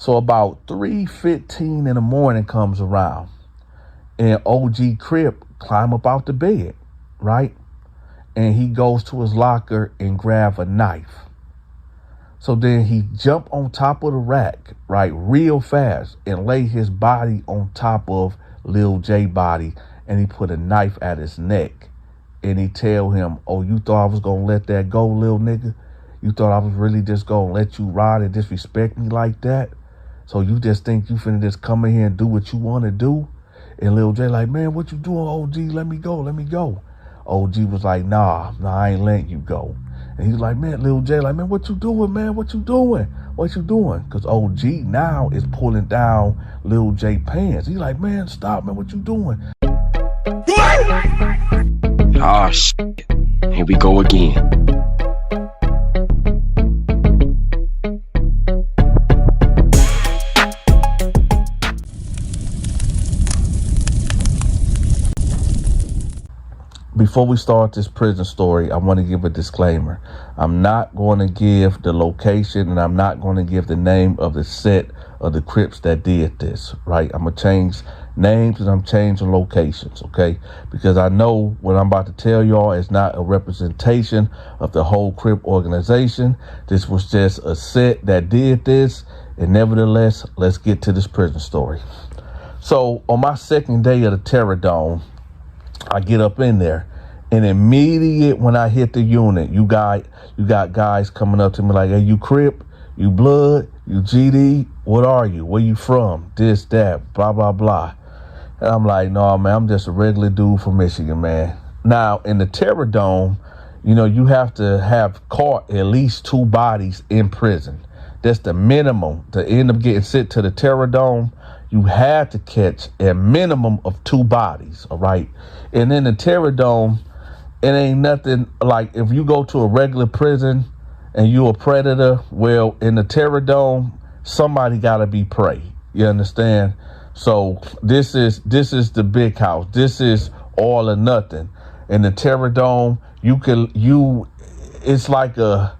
So about 3:15 in the morning comes around, and OG Crip climb up out the bed, right? And he goes to his locker and grab a knife. So then he jump on top of the rack, right, real fast, and lay his body on top of Lil J body, and he put a knife at his neck. And he tell him, oh, you thought I was gonna let that go, lil nigga? You thought I was really just gonna let you ride and disrespect me like that? So you just think you finna just come in here and do what you wanna do? And Lil J like, man, what you doing, OG? Let me go. OG was like, nah, I ain't letting you go. And he's like, man, Lil J, like, man, what you doing, man? What you doing? Because OG now is pulling down Lil J pants. He's like, man, stop, man, what you doing? Oh, shit. Here we go again. Before we start this prison story, I want to give a disclaimer. I'm not going to give the location, and I'm not going to give the name of the set of the Crips that did this, right? I'm going to change names and I'm changing locations, okay? Because I know what I'm about to tell y'all is not a representation of the whole Crip organization. This was just a set that did this, and nevertheless, let's get to this prison story. So on my second day of the Terror Dome, I get up in there, and immediate when I hit the unit, you got guys coming up to me like, hey, you Crip, you Blood, you GD, what are you? Where you from? This, that, blah, blah, blah. And I'm like, no, man, I'm just a regular dude from Michigan, man. Now, in the Terror Dome, you know, you have to have caught at least 2 bodies in prison. That's the minimum. To end up getting sent to the Terror Dome, you had to catch a minimum of 2 bodies, all right? And in the Terror Dome, it ain't nothing like if you go to a regular prison and you a predator, well, in the Terror Dome, somebody got to be prey. You understand? So this is the big house. This is all or nothing. In the Terror Dome, it's like a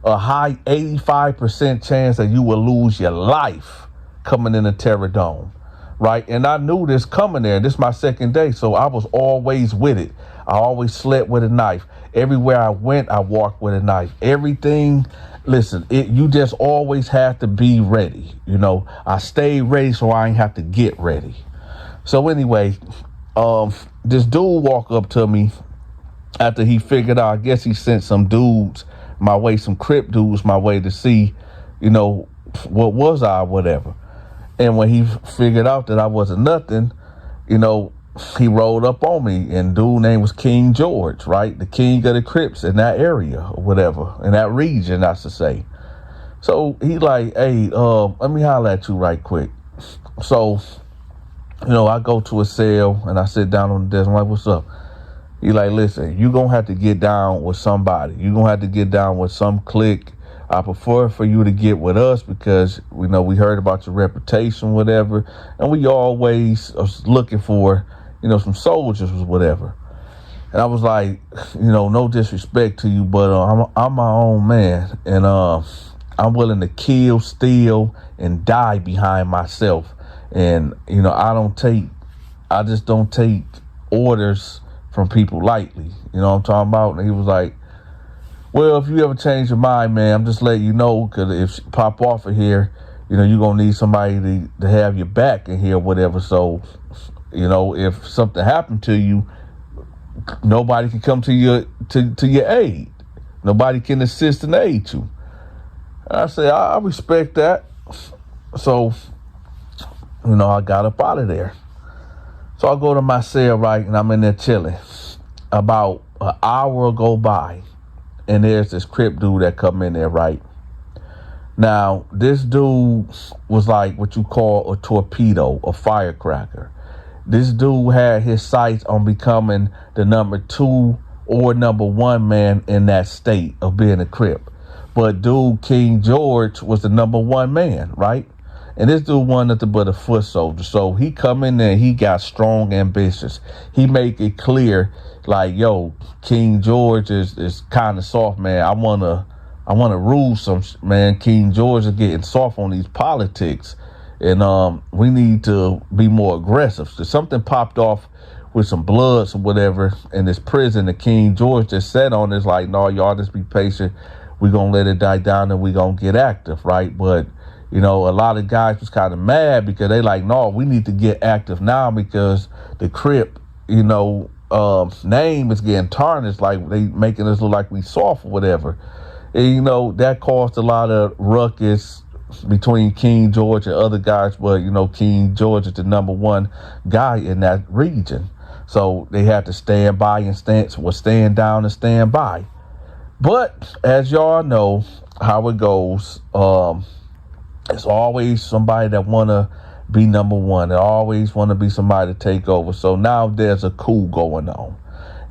high 85% chance that you will lose your life coming in the Terror Dome, right? And I knew this coming there. This is my second day, so I was always with it. I always slept with a knife. Everywhere I went, I walked with a knife. Everything, listen, you just always have to be ready. You know, I stayed ready so I ain't have to get ready. So anyway, this dude walked up to me after he figured out, I guess he sent some dudes my way, some Crip dudes my way to see, you know, what was I, whatever. And when he figured out that I wasn't nothing, you know, he rolled up on me, and dude name was King George, right? The king of the Crips in that area or whatever, in that region, I should say. So he like, hey, let me holler at you right quick. So, you know, I go to a cell and I sit down on the desk. I'm like, what's up? He like, listen, you gonna have to get down with somebody. You gonna have to get down with some clique. I prefer for you to get with us because we know we heard about your reputation, whatever, and we always are looking for, you know, some soldiers or whatever. And I was like, you know, no disrespect to you, but I'm my own man, and I'm willing to kill, steal, and die behind myself. And you know, I just don't take orders from people lightly. You know what I'm talking about? And he was like, well, if you ever change your mind, man, I'm just letting you know, because if you pop off of here, you know, you're going to need somebody to have your back in here or whatever. So, you know, if something happened to you, nobody can come to your aid. Nobody can assist and aid you. And I said, I respect that. So, you know, I got up out of there. So I go to my cell, right, and I'm in there chilling. About an hour go by, and there's this Crip dude that come in there, right? Now, this dude was like what you call a torpedo, a firecracker. This dude had his sights on becoming the number 2 or number 1 man in that state of being a Crip. But dude, King George, was the number 1 man, right? And this dude wasn't nothing but a foot soldier. So he come in there, he got strong ambitions. He make it clear, like, yo, King George is kind of soft, man. I I want to rule some man. King George is getting soft on these politics, and we need to be more aggressive. So something popped off with some bloods or whatever in this prison that King George just sat on. Is like, no, y'all just be patient. We're gonna let it die down and we're gonna get active, right? But you know, a lot of guys was kind of mad because they like, no, we need to get active now because the Crip, you know, name is getting tarnished. Like they making us look like we soft or whatever. And, you know, that caused a lot of ruckus between King George and other guys. But, you know, King George is the number one guy in that region. So they had to stand by and stand down and stand by. But as y'all know how it goes, it's always somebody that want to be number one. They always want to be somebody to take over. So now there's a coup going on.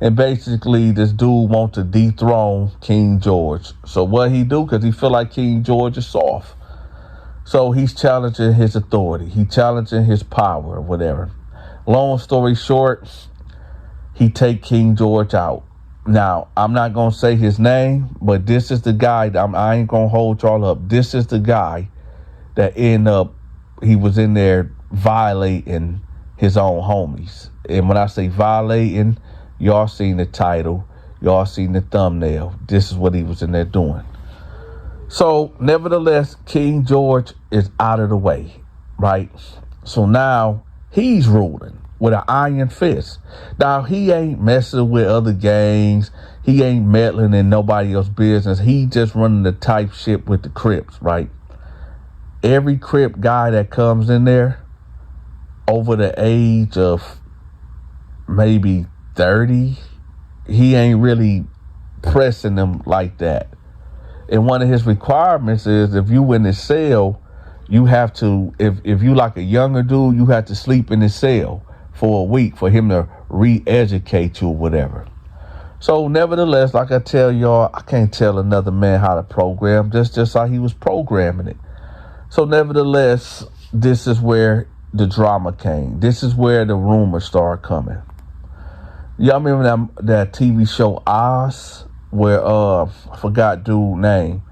And basically, this dude wants to dethrone King George. So what he do? Because he feel like King George is soft. So he's challenging his authority. He challenging his power or whatever. Long story short, he take King George out. Now, I'm not going to say his name, but this is the guy. I ain't going to hold y'all up. This is the guy that he was in there violating his own homies. And when I say violating, y'all seen the title, y'all seen the thumbnail. This is what he was in there doing. So, nevertheless, King George is out of the way, right? So now he's ruling with an iron fist. Now, he ain't messing with other gangs. He ain't meddling in nobody else's business. He just running the type shit with the Crips, right? Every Crip guy that comes in there over the age of maybe 30, he ain't really pressing them like that. And one of his requirements is if you in the cell, you have to, if you like a younger dude, you have to sleep in the cell for a week for him to re-educate you or whatever. So nevertheless, like I tell y'all, I can't tell another man how to program. That's just how he was programming it. So nevertheless, this is where the drama came. This is where the rumors started coming. Y'all remember that TV show Oz, where I forgot dude's name,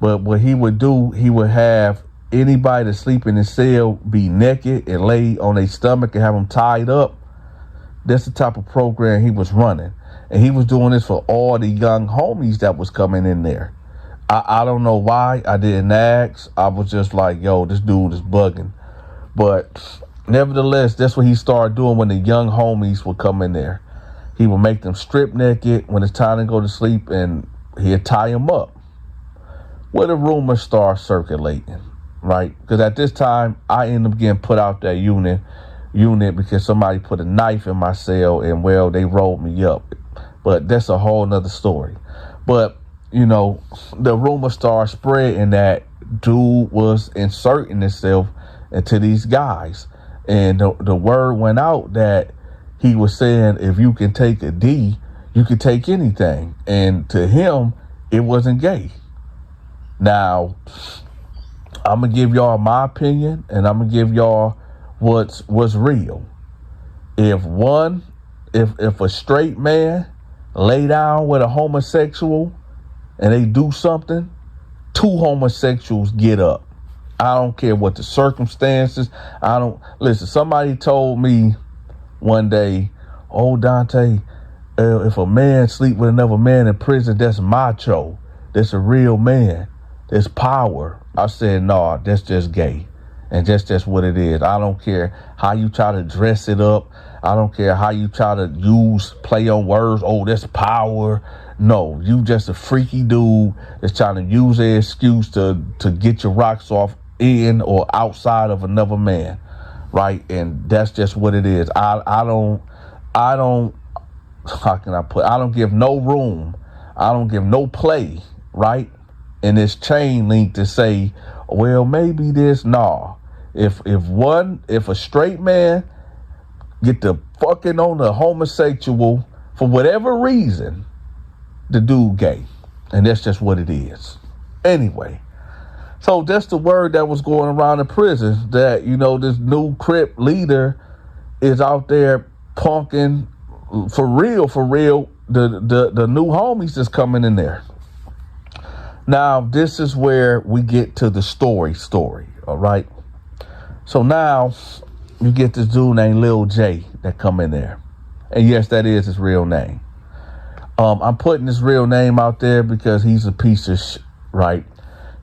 but what he would do, he would have anybody that sleep in his cell be naked and lay on their stomach and have them tied up. That's the type of program he was running, and he was doing this for all the young homies that was coming in there. I don't know why I didn't ask. I was just like, yo, this dude is bugging. But nevertheless, that's what he started doing when the young homies would come in there. He would make them strip naked when it's time to go to sleep, and he'd tie them up. Where the rumors start circulating, right? Because at this time, I ended up getting put out that unit because somebody put a knife in my cell, and well, they rolled me up. But that's a whole nother story. But you know, the rumor started spreading that dude was inserting himself into these guys. And the word went out that he was saying, if you can take a D, you can take anything. And to him, it wasn't gay. Now, I'm going to give y'all my opinion, and I'm going to give y'all what's real. If a straight man lay down with a homosexual, and they do something, two homosexuals get up. I don't care what the circumstances. Listen, somebody told me one day, oh, Donta, if a man sleep with another man in prison, that's macho. That's a real man. That's power. I said, no, that's just gay. And that's just what it is. I don't care how you try to dress it up. I don't care how you try to play on words. Oh, that's power. No, you just a freaky dude that's trying to use an excuse to get your rocks off in or outside of another man, right? And that's just what it is. I don't, how can I put, I don't give no room. I don't give no play, right? In this chain link to say, well, maybe this, nah. If a straight man get to fucking on a homosexual for whatever reason, the dude gay. And that's just what it is. Anyway, so that's the word that was going around the prison, that, you know, this new Crip leader is out there punking for real, the new homies that's coming in there. Now, this is where we get to the story, all right? So now you get this dude named Lil J that come in there. And yes, that is his real name. I'm putting his real name out there because he's a piece of right?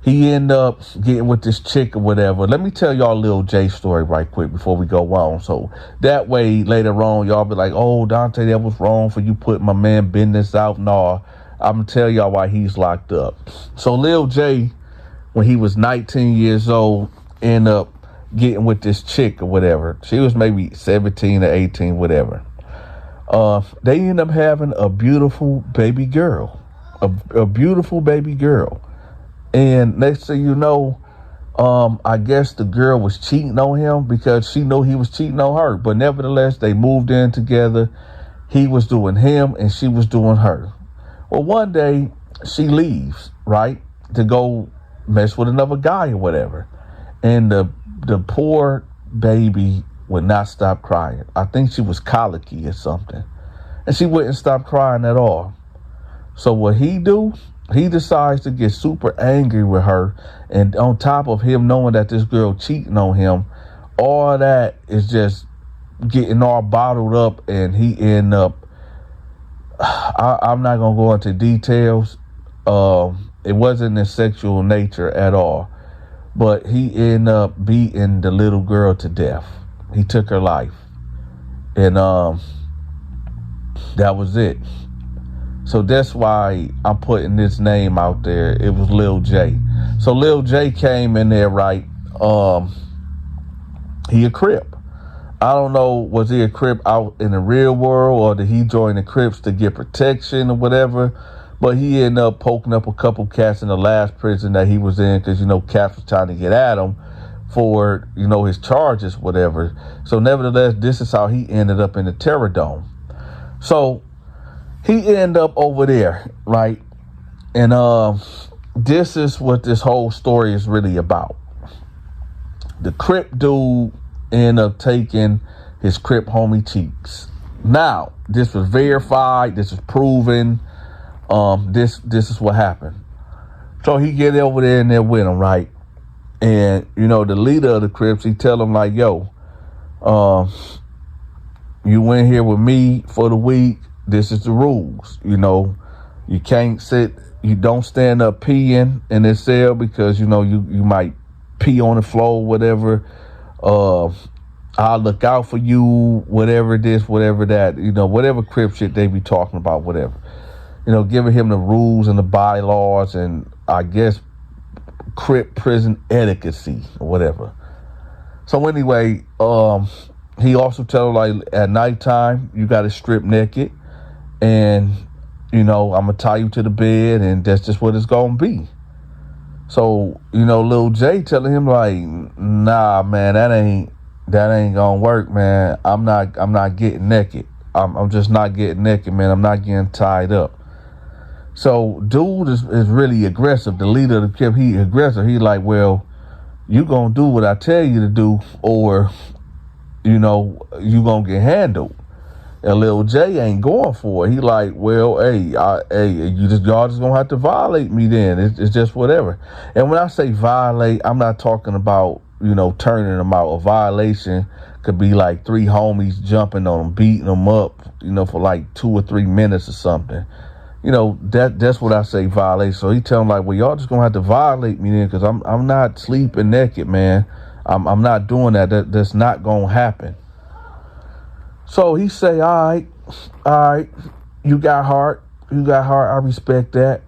He ended up getting with this chick or whatever. Let me tell y'all Lil J story right quick before we go on. So that way later on, y'all be like, oh, Donta, that was wrong for you putting my man business out. No, I'm going to tell y'all why he's locked up. So Lil J, when he was 19 years old, ended up getting with this chick or whatever. She was maybe 17 or 18, whatever. They ended up having a beautiful baby girl, a beautiful baby girl. And next thing you know, I guess the girl was cheating on him because she knew he was cheating on her. But nevertheless, they moved in together. He was doing him and she was doing her. Well, one day she leaves, right, to go mess with another guy or whatever. And the poor baby would not stop crying. I think she was colicky or something. And she wouldn't stop crying at all. So what he do? He decides to get super angry with her. And on top of him knowing that this girl cheating on him, all that is just getting all bottled up. And he end up, I'm not going to go into details. It wasn't in sexual nature at all. But he ended up beating the little girl to death. He took her life. And that was it. So that's why I'm putting this name out there. It was Lil J. So Lil J came in there, right? He a Crip. I don't know, was he a Crip out in the real world or did he join the Crips to get protection or whatever? But he ended up poking up a couple cats in the last prison that he was in because, cats was trying to get at him for, his charges, whatever. So nevertheless, this is how he ended up in the Terror Dome. So he ended up over there, right? And this is what this whole story is really about. The Crip dude ended up taking his Crip homie cheeks. Now, this was verified. This is proven. This is what happened. So he get over there and they're with him, right? And, the leader of the Crips, he tell him like, yo, you went here with me for the week. This is the rules. You can't sit, you don't stand up peeing in this cell because, you might pee on the floor, whatever. I'll look out for you, whatever this, whatever that, whatever Crip shit they be talking about, whatever. Giving him the rules and the bylaws and I guess Crip prison etiquette or whatever. So anyway, he also tell him like at nighttime, you got to strip naked. And, I'm going to tie you to the bed and that's just what it's going to be. So, Lil J telling him like, nah, man, that ain't going to work, man. I'm not getting naked. I'm just not getting naked, man. I'm not getting tied up. So dude is really aggressive. The leader of the Crip, he aggressive. He like, well, you going to do what I tell you to do or, you going to get handled. And Lil J ain't going for it. He like, well, y'all just gonna have to violate me then. It's just whatever. And when I say violate, I'm not talking about, turning them out. A violation could be like 3 homies jumping on them, beating them up, for like 2 or 3 minutes or something. That's what I say violation. So he tell him like, well, y'all just gonna have to violate me then because I'm not sleeping naked, man. I'm not doing that. That's not gonna happen. So he say, all right, you got heart, I respect that,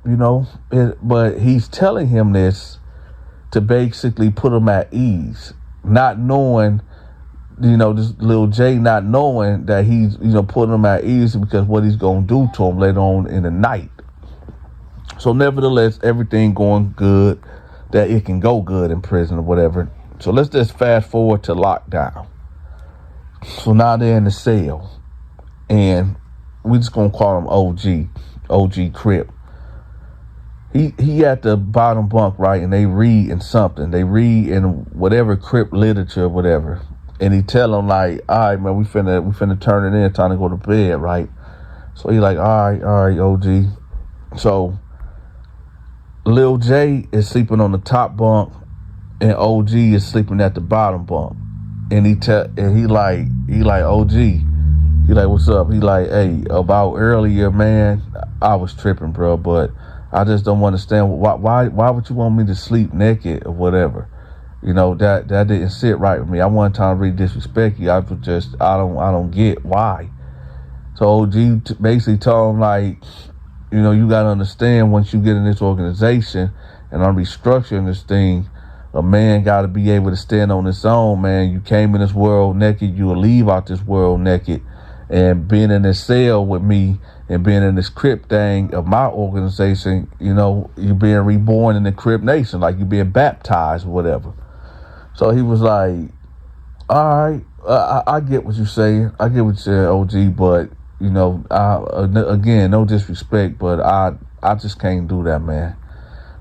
but he's telling him this to basically put him at ease, not knowing, this Lil J not knowing that he's, putting him at ease because what he's going to do to him later on in the night. So nevertheless, everything going good, that it can go good in prison or whatever. So let's just fast forward to lockdown. So now they're in the cell, and we just gonna call him OG Crip. He at the bottom bunk, right, and they read in something. They read in whatever Crip literature or whatever, and he tell them like, all right, man, we finna turn it in, time to go to bed, right? So he like, all right, OG. So Lil J is sleeping on the top bunk, and OG is sleeping at the bottom bunk. And he like OG. He like, what's up? He like, hey, about earlier, man, I was tripping, bro, but I just don't understand why would you want me to sleep naked or whatever? You know, that didn't sit right with me. I wasn't trying to really disrespect you. I don't get why. So OG basically told him, like, you know, you got to understand, once you get in this organization and I'm restructuring this thing, a man got to be able to stand on his own, man. You came in this world naked, you will leave out this world naked. And being in this cell with me and being in this Crip thing of my organization, you know, you're being reborn in the Crip nation, like you're being baptized or whatever. So he was like, all right, I get what you're saying. I get what you're saying, OG, but, you know, again, no disrespect, but I just can't do that, man.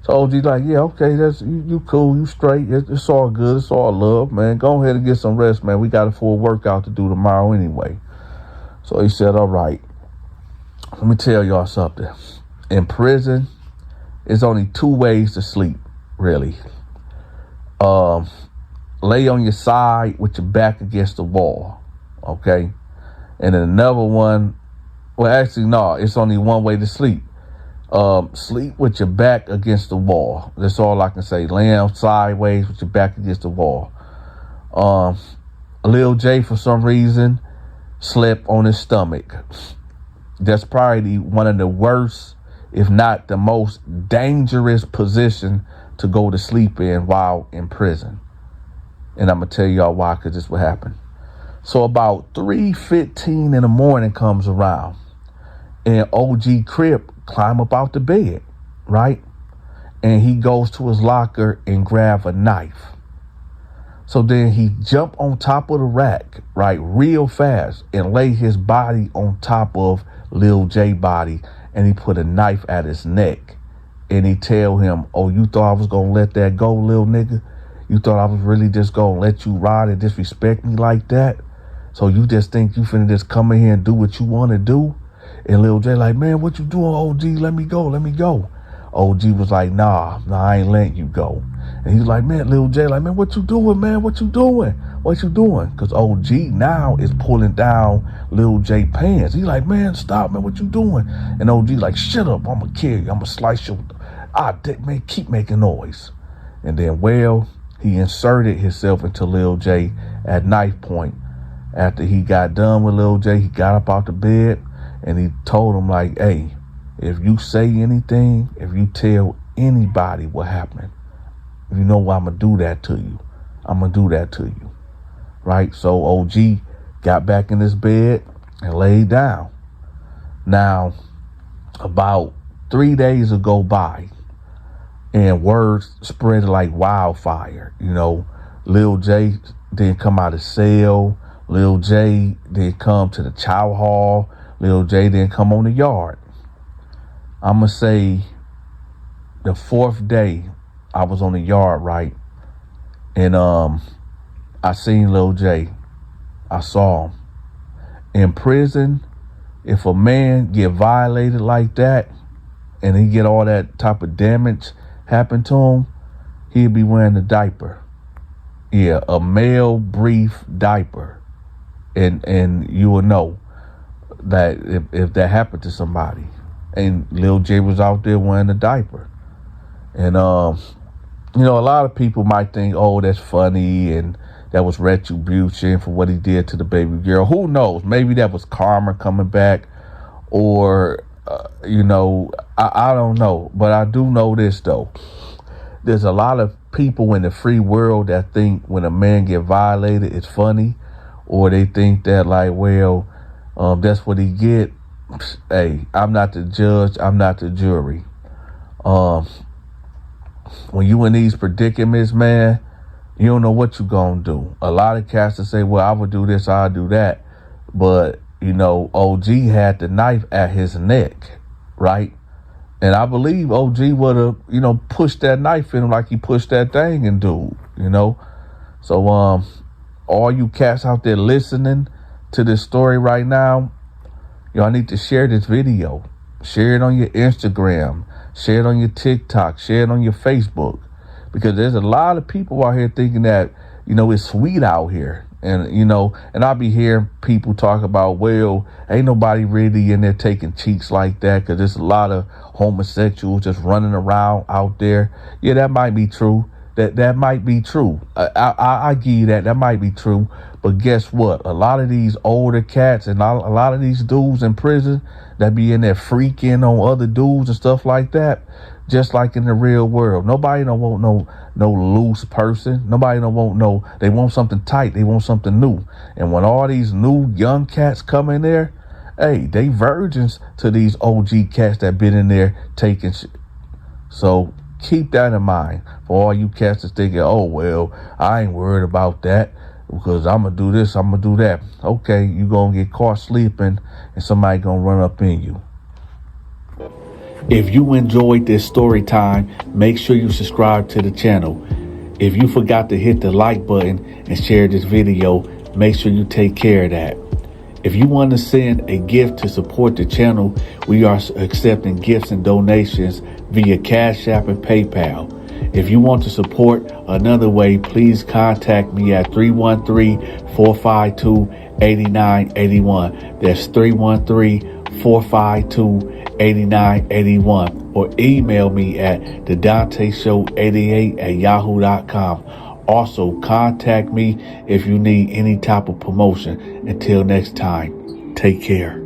So OG like, yeah, okay, that's you cool, you straight. It's all good. It's all love, man. Go ahead and get some rest, man. We got a full workout to do tomorrow anyway. So he said, all right, let me tell y'all something. In prison, there's only two ways to sleep, really. Lay on your side with your back against the wall, okay? And then another one, well, actually, no, it's only one way to sleep. Sleep with your back against the wall. That's all I can say. Laying sideways with your back against the wall. Lil J, for some reason, slept on his stomach. That's probably one of the worst, if not the most dangerous position to go to sleep in while in prison. And I'm going to tell y'all why, because this will happen. So about 3:15 in the morning comes around, and OG Crip climb up out the bed, right? And he goes to his locker and grab a knife. So then he jump on top of the rack, right, real fast, and lay his body on top of Lil J body, and he put a knife at his neck. And he tell him, oh, you thought I was going to let that go, little nigga? You thought I was really just going to let you ride and disrespect me like that? So you just think you finna just come in here and do what you want to do? And Lil J like, man, what you doing, OG? Let me go. OG was like, nah, I ain't letting you go. And he's like, man, Lil J like, man, what you doing, man? What you doing? Because OG now is pulling down Lil J pants. He's like, man, stop, man, what you doing? And OG like, shut up, I'm going to kill you. I'm going to slice you. Man, keep making noise. And then, well, he inserted himself into Lil J at knife point. After he got done with Lil J, he got up out the bed and he told him, like, hey, if you say anything, if you tell anybody what happened, you know I'm going to do that to you. Right? So OG got back in his bed and laid down. Now, about 3 days ago by, and words spread like wildfire. You know, Lil J didn't come out of cell. Lil J didn't come to the chow hall. Lil J didn't come on the yard. I'm going to say the fourth day I was on the yard, right? And I seen Lil J. I saw him. In prison, if a man get violated like that and he get all that type of damage happen to him, he'd be wearing a diaper. Yeah, a male brief diaper. And you will know that if that happened to somebody. And Lil J was out there wearing a diaper. And, you know, a lot of people might think, oh, that's funny and that was retribution for what he did to the baby girl. Who knows? Maybe that was karma coming back, or, you know, I don't know. But I do know this, though. There's a lot of people in the free world that think when a man get violated, it's funny, or they think that, like, well, that's what he get. Hey, I'm not the judge. I'm not the jury. When you in these predicaments, man, you don't know what you gonna do. A lot of cats will say, well, I would do this, I'll do that. But, you know, OG had the knife at his neck, right? And I believe OG would have, you know, pushed that knife in him like he pushed that thing in dude, you know? So, all you cats out there listening to this story right now, y'all need to share this video. Share it on your Instagram. Share it on your TikTok. Share it on your Facebook. Because there's a lot of people out here thinking that, it's sweet out here. And, and I be hearing people talk about, well, ain't nobody really in there taking cheeks like that, because there's a lot of homosexuals just running around out there. Yeah, that might be true. That might be true. I give you that. That might be true. But guess what? A lot of these older cats and a lot of these dudes in prison that be in there freaking on other dudes and stuff like that, just like in the real world. Nobody don't want no loose person. Nobody don't want they want something tight. They want something new. And when all these new young cats come in there, hey, they virgins to these OG cats that been in there taking shit. So keep that in mind for all you cats that's thinking, oh, well, I ain't worried about that because I'm going to do this, I'm going to do that. Okay, you going to get caught sleeping and somebody going to run up in you. If you enjoyed this story time, make sure you subscribe to the channel. If you forgot to hit the like button and share this video, make sure you take care of that. If you want to send a gift to support the channel, we are accepting gifts and donations via Cash App and PayPal. If you want to support another way, please contact me at 313-452-8981. That's 313-452-8981. Or email me at thedanteshow88@yahoo.com. Also, contact me if you need any type of promotion. Until next time, take care.